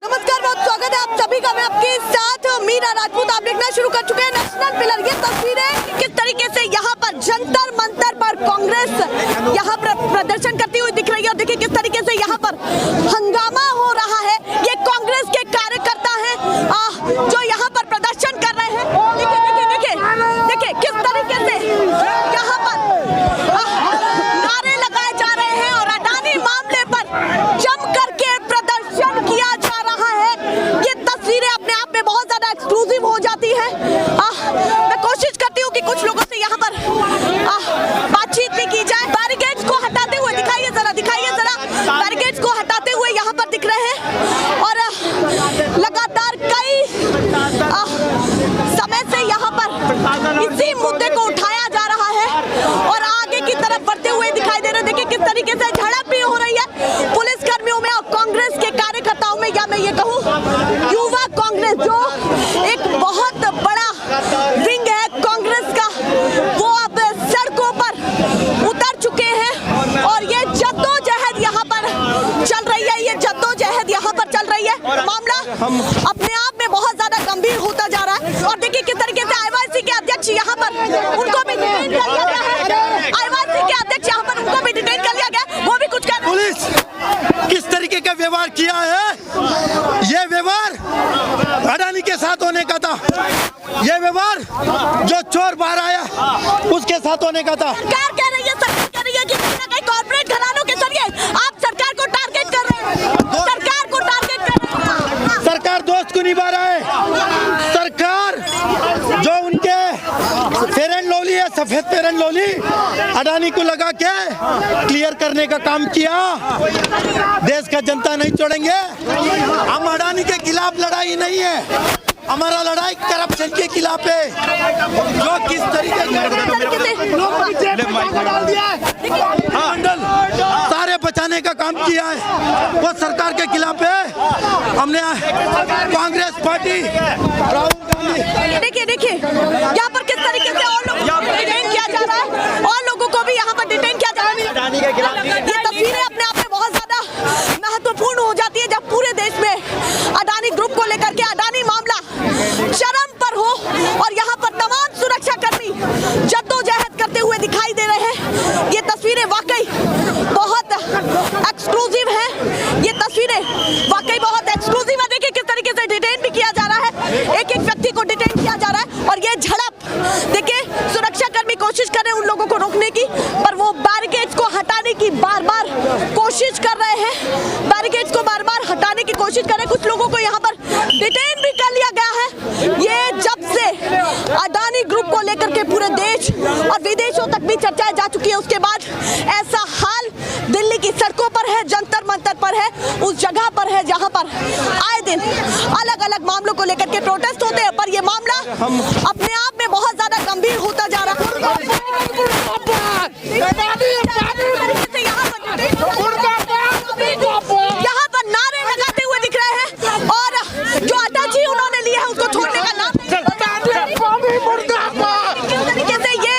नमस्कार, बहुत स्वागत है आप सभी का। मैं आपके साथ मीरा राजपूत। आप देखना शुरू कर चुके हैं नेशनल पिलर। ये तस्वीरें किस तरीके से यहाँ पर जंतर मंतर पर कांग्रेस यहाँ पर प्रदर्शन करती हुई दिख रही है। देखिए किस तरीके से यहाँ पर हंगामा हो रहा है। ये कांग्रेस के कार्यकर्ता हैं जो यहाँ पर प्रदर्शन कर रहे हैं। देखिए देखिए देखिए देखिए किस तरीके से यहाँ पर नारे लगाए जा रहे हैं और अडानी मामले पर जम करके प्रदर्शन किया जा रहा है। ये तस्वीरें अपने आप में बहुत ज्यादा एक्सक्लूसिव हो जाती है। मैं कोशिश करती हूँ कि कुछ लोगों से यहाँ पर बातचीत भी की जाए। बैरिकेड्स को हटाते हुए दिखाइए जरा बैरिकेड्स को हटाते हुए यहाँ पर दिख रहे हैं और लगातार कई समय से यहाँ पर इसी मुद्दे को उठाया जा रहा है और आगे की तरफ बढ़ते हुए दिखाई दे रहे हैं। देखिए किस तरीके से झड़प भी हो रही है पुलिस कर्मियों में और कांग्रेस के कार्यकर्ताओं में, या मैं ये कहूँ युवा कांग्रेस जो एक बहुत बड़ा विंग है कांग्रेस का, वो अब सड़कों पर उतर चुके हैं और ये जद्दोजहद यहाँ पर चल रही है। ये जद्दोजहद यहाँ पर चल रही है। मामला अपने आप में बहुत ज्यादा गंभीर होता जा रहा है और देखिए किस तरीके से आईवाईसी के अध्यक्ष यहाँ पर उनको भी डिटेन कर लिया गया है। आईवाईसी के अध्यक्ष यहाँ पर उनको भी डिटेन कर लिया गया, वो भी कुछ कह। पुलिस किस तरीके का व्यवहार किया है, ये व्यवहार अडानी के साथ होने का था। ये व्यवहार जो चोर बाहर आया उसके साथ होने का था। सरकार कह रही है कि कहीं ना कहीं कॉर्पोरेट घरानों के जरिए आप सरकार को टारगेट कर रहे हैं। सरकार को टारगेट कर रहे हैं। सरकार दोस्त को निभा रहा है। सरकार जो उनके फेयर एंड लवली है, सफेद फेयर एंड लवली अडानी को लगा के क्लियर करने का काम किया। देश का जनता नहीं छोड़ेंगे। हम अडानी के खिलाफ लड़ाई नहीं है, हमारा लड़ाई करप्शन के खिलाफ है। जो किस तरीके सारे बचाने का काम किया है वो सरकार के खिलाफ है। हमने कांग्रेस पार्टी राहुल गांधी देखिए यहाँ पर किस तरीके से और लोगों को डिटेन किया जा रहा है और लोगों को भी यहाँ पर डिटेन किया जा रहा है। ये तस्वीरें अपने आप में बहुत ज्यादा महत्वपूर्ण हो जाती है जब पूरे देश में अडानी ग्रुप को लेकर के अडानी मामला चरम पर हो और यहाँ पर तमाम सुरक्षा कर्मी जद्दोजहद करते हुए दिखाई दे रहे हैं। ये तस्वीरें वाकई बहुत एक्सक्लूसिव हैं। ये तस्वीरें वाकई बहुत एक्सक्लूसिव है। देखिए किस तरीके से डिटेन भी किया जा रहा है, एक एक व्यक्ति को डिटेन किया जा रहा है और ये झड़प देखिए सुरक्षा कर्मी कोशिश कर रहे हैं उन लोगों को रोकने की, पर वो बैरिकेड्स को हटाने की बार बार कोशिश कर रहे हैं। बैरिकेड्स को बार बार हटाने की कोशिश कर रहे हैं। कुछ लोगों को यहाँ पर डिटेन भी कर लिया गया है। ये जब से अडानी ग्रुप को लेकर के पूरे देश और विदेशों तक भी चर्चाएं जा चुकी है, उसके बाद ऐसा हाल दिल्ली की सड़कों पर है, जंतर मंतर पर है, उस जगह पर है जहां पर आए दिन अलग अलग मामलों को लेकर के प्रोटेस्ट होते हैं, पर ये मामला अपने आप में बहुत ज्यादा गंभीर होता जा रहा है। यहाँ पर नारे लगाते हुए दिख रहे हैं और जो अटैची उन्होंने लिया है उसको छोड़ने का नाम तरीके से ये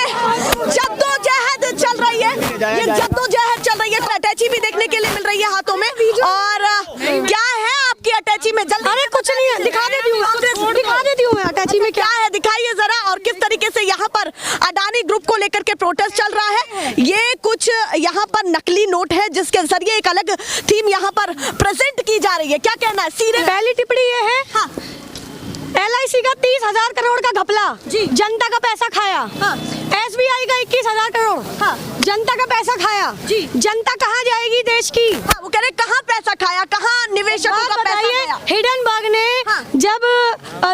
जद्दोजहद चल रही है। ये जद्दोजहद चल रही है। अटैची भी देखने के लिए मिल रही है हाथों में। और क्या है आपकी अटैची में? जल्दी। अरे कुछ नहीं है, दिखा देती हूँ मैं अटैची में क्या है, दिखाइए जरा। और किस तरीके से यहाँ पर अडानी ग्रुप को लेकर के प्रोटेस्ट चल रहा है। ये कुछ यहाँ पर नकली नोट है जिसके जरिए एक अलग थीम यहाँ पर प्रेजेंट की जा रही है। क्या कहना है? सीधे पहली टिप्पणी ये है, हाँ। LIC का 30,000 करोड़ का घपला जी, जनता का पैसा खाया। हाँ। SBI का 21,000 करोड़, हाँ। जनता का पैसा खाया जी। जनता कहाँ जाएगी देश की? हाँ, वो कह रहे कहाँ पैसा खाया, कहाँ निवेशकों का पैसा खाया? हिडनबर्ग ने हाँ। जब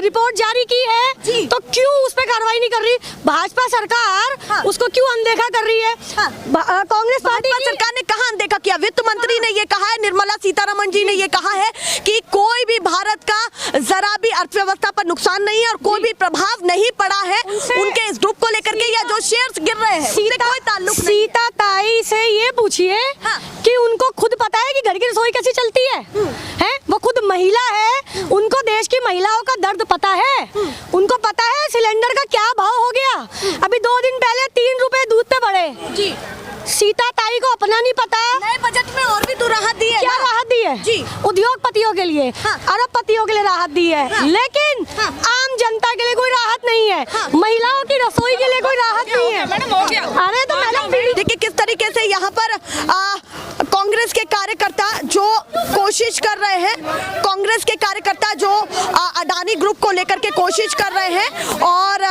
रिपोर्ट जारी की है तो क्यों उस पर कार्रवाई नहीं कर रही? भाजपा सरकार हाँ। उसको क्यों अनदेखा कर रही है? हाँ। कांग्रेस पार्टी सरकार ने कहाँ अनदेखा किया? वित्त मंत्री ने ये कहा है, निर्मला सीतारमण जी ने ये कहा है कि कोई भी भारत का जरा भी अर्थव्यवस्था पर नुकसान नहीं है और कोई भी प्रभाव नहीं पड़ा है उनके इस ग्रुप को लेकर के, या जो शेयर्स गिर रहे हैं उससे कोई ताल्लुक नहीं। सीता ताई से ये पूछिए हाँ। कि उनको खुद पता है कि घर की रसोई कैसी चलती है? वो खुद महिला है, उनको देश की महिलाओं का दर्द पता है, उनको पता है सिलेंडर का क्या क्या भाव हो गया? अभी 2 दिन पहले 3 रुपए दूध पे बढ़े। जी सीता ताई को अपना नहीं पता। नए बजट में और भी तो राहत दी है। क्या राहत दी है? जी उद्योगपतियों के लिए, हाँ। अरबपतियों के लिए राहत दी है, हाँ। लेकिन हाँ। आम जनता के लिए कोई राहत नहीं है। हाँ। महिलाओं की रसोई के लिए कोई राहत नहीं है। अरे तो मैडम देखिए किस तरीके से यहाँ पर कांग्रेस के कार्यकर्ता जो कोशिश कर रहे हैं, कांग्रेस के कार्यकर्ता जो अडानी ग्रुप को लेकर के कोशिश कर रहे हैं और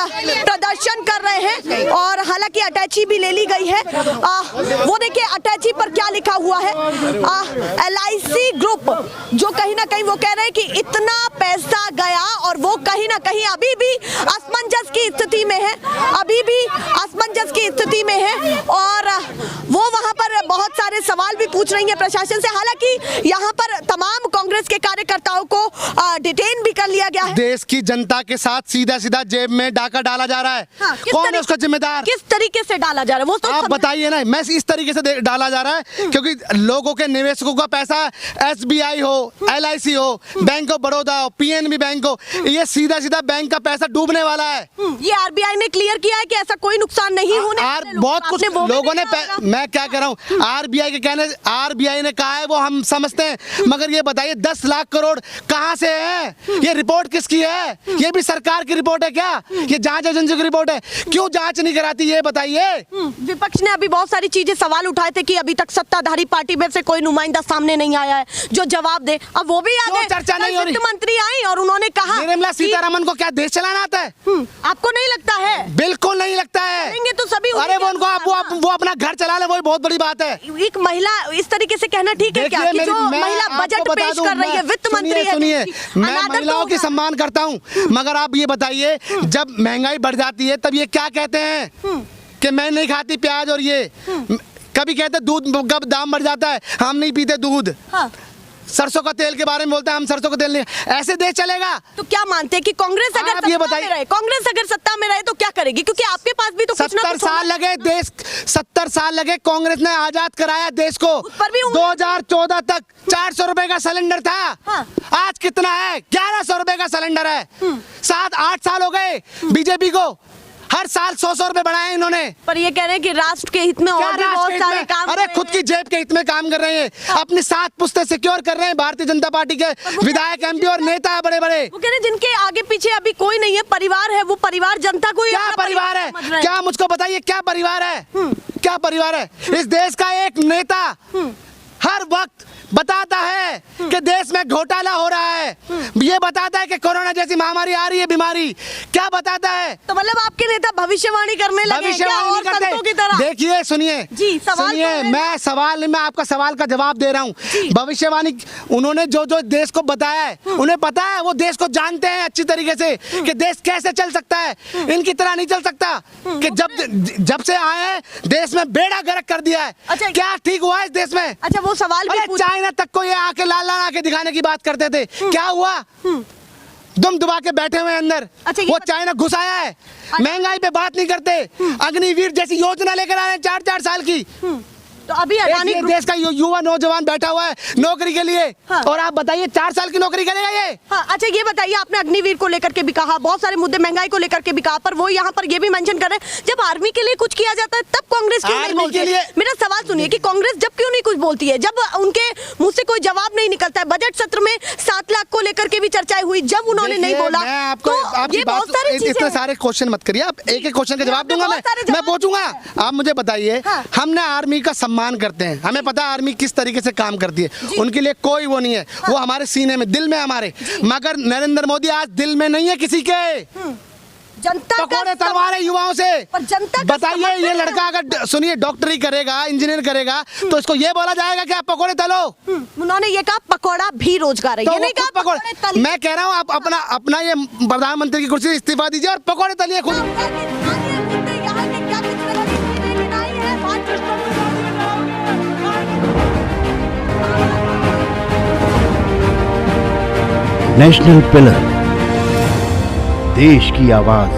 प्रदर्शन कर रहे हैं, और हालांकि अटैची भी ले ली गई है। वो देखिए अटैची पर क्या लिखा हुआ है, LIC ग्रुप, जो कहीं ना कहीं वो कह रहे हैं कि इतना पैसा गया और वो कहीं ना कहीं अभी भी असमंजस की स्थिति में है, अभी भी असमंजस की स्थिति में है, और वो वहां पर बहुत सारे सवाल भी पूछ रही है प्रशासन से। हालांकि यहाँ पर तमाम कांग्रेस के कार्यकर्ताओं को डिटेन भी कर लिया गया है। देश की जनता के साथ सीधा सीधा जेब में डाका डाला जा रहा है। हाँ, कौन है उसका जिम्मेदार? किस तरीके से डाला जा रहा है वो तो आप बताइए ना। मैं इस तरीके से डाला जा रहा है क्योंकि लोगों के निवेशकों का पैसा SBI हो, LIC हो, बैंक ऑफ बड़ौदा हो, PNB बैंक हो, ये सीधा सीधा बैंक का पैसा डूबने वाला है। ये RBI ने क्लियर किया है कि ऐसा कोई नुकसान नहीं होने वाला है। बहुत कुछ आपने वो भी लोगों ने देखा होगा। मैं क्या कह रहा हूँ, RBI ने कहा है वो हम समझते हैं, मगर ये बताइए 10 लाख करोड़ कहाँ से है? ये रिपोर्ट किसकी है? ये भी सरकार की रिपोर्ट है क्या? ये जांच एजेंसी की रिपोर्ट है? क्यों जांच नहीं कराती ये बताइए? विपक्ष ने अभी बहुत सारी चीजें सवाल उठाए थे कि अभी तक सत्ताधारी पार्टी में से कोई नुमाइंदा सामने नहीं आया है जो जवाब दे। अब वो भी याद है, चर्चा नहीं हो रही? वित्त मंत्री आई और उन्होंने कहा निर्मला सीतारमण को क्या देश चलाना आता है? आपको नहीं लगता है? बिल्कुल नहीं लगता है। करेंगे तो सभी अरे वो उनको वो अपना घर चला ले, वही बहुत बड़ी बात है। एक महिला इस तरीके से कहना ठीक है क्या कि जो महिला बजट पेश कर रही है, वित्त मंत्री है, सुनिए, मैं अनादर तो महिलाओं की होगा। सम्मान करता हूँ, मगर आप ये बताइए जब महंगाई बढ़ जाती है तब ये क्या कहते हैं कि मैं नहीं खाती प्याज, और ये कभी कहते दूध कब दाम बढ़ जाता है हम नहीं पीते दूध। हाँ। सरसों का तेल के बारे में बोलते हैं हम सरसों का तेल नहीं। ऐसे देश चलेगा? तो क्या मानते हैं कि कांग्रेस अगर आप ये सत्ता बताइए। में रहे, कांग्रेस अगर सत्ता में रहे तो क्या करेगी? क्योंकि आपके पास भी तो कुछ ना 70 कुछ साल लगे देश, 70 साल लगे कांग्रेस ने आजाद कराया देश को। उस पर भी 2014 तक 400 रुपए का सिलेंडर था। हाँ। आज कितना है? 1100 रुपए का सिलेंडर है। 7-8 साल हो गए बीजेपी को, हर साल 100 रुपए बढ़ाए इन्होंने। पर ये कह रहे हैं कि राष्ट्र के हित में और भी बहुत सारे काम अरे खुद की जेब के हित में काम कर रहे हैं, अपनी 7 पुश्तें सिक्योर कर रहे हैं। भारतीय जनता पार्टी के विधायक, MP और नेता है बड़े बड़े। वो कह रहे हैं जिनके आगे पीछे अभी कोई नहीं है, परिवार है, वो परिवार जनता को ही क्या अपना परिवार है? समझ रहे हैं। क्या मुझको बताइए क्या परिवार है? क्या परिवार है? इस देश का एक नेता हर वक्त बताता है कि देश में घोटाला हो रहा है, ये बताता है कि कोरोना जैसी महामारी आ रही है, बीमारी। क्या बताता है? तो मतलब आपके नेता भविष्यवाणी करने लगे हैं क्या और संतों की तरह? देखिए सुनिए जी, सवाल सुनिए, तो मैं आपका सवाल का जवाब दे रहा हूँ। भविष्यवाणी उन्होंने जो जो देश को बताया है, उन्हें पता है, वो देश को जानते हैं अच्छी तरीके से कि देश कैसे चल सकता है। इनकी तरह नहीं चल सकता कि जब से आए हैं देश में बेड़ा गर्क कर दिया है। अच्छा, क्या ठीक हुआ है इस देश में? अच्छा, वो सवाल भी पूछ- चाइना तक को ये आके लाल लाल आके दिखाने की बात करते थे, क्या हुआ? दुम दुबा के बैठे हुए अंदर। अच्छा, वो चाइना घुस आया है। महंगाई पे बात नहीं करते, अग्निवीर जैसी योजना लेकर आए हैं 4-4 साल की। तो अभी अडानी एक देश का युवा नौजवान बैठा हुआ है नौकरी के लिए। हाँ। और आप बताइए 4 साल की नौकरी करेगा ये? हाँ, अच्छा ये बताइए, आपने अग्निवीर को लेकर के भी कहा, बहुत सारे मुद्दे महंगाई को लेकर के भी कहा, पर वो यहाँ पर ये भी मेंशन कर रहे हैं जब आर्मी के लिए कुछ किया जाता है तब कांग्रेस क्यों नहीं आर्मी बोलती के लिए- है? मेरा सवाल सुनिए कि कांग्रेस जब क्यों नहीं कुछ बोलती है, जब उनके मुंह से कोई जवाब नहीं निकलता है। बजट सत्र में 7 लाख को लेकर के भी चर्चाएं हुई, जब उन्होंने नहीं देखिए, बोला मैं आपको तो आपकी ये बात बहुत सारी इतने चीजें सारे क्वेश्चन मत करिए, आप एक एक क्वेश्चन का जवाब आपने दूंगा बहुत सारे मैं जवाब पूछूंगा। आप मुझे बताइए, हाँ। हमने आर्मी का सम्मान करते हैं, हमें पता है आर्मी किस तरीके से काम करती है, उनके लिए कोई वो नहीं है। वो हमारे सीने में, दिल में हमारे। मगर नरेंद्र मोदी आज दिल में नहीं है किसी के। जनता का पकौड़े तलवा रहे युवाओं से। पर जनता का बताइए समर्थन ये है। लड़का अगर सुनिए डॉक्टरी करेगा, इंजीनियर करेगा, तो इसको ये बोला जाएगा कि आप पकौड़े तलो? उन्होंने ये कहा पकौड़ा भी रोजगार है, तो ये वो नहीं कहा खुद पकौड़े। पकौड़े तलिए। मैं कह रहा हूँ आप अपना ये प्रधानमंत्री की कुर्सी से इस्तीफा दीजिए और पकौड़े तलिए खुद। नेशनल पिलर, देश की आवाज।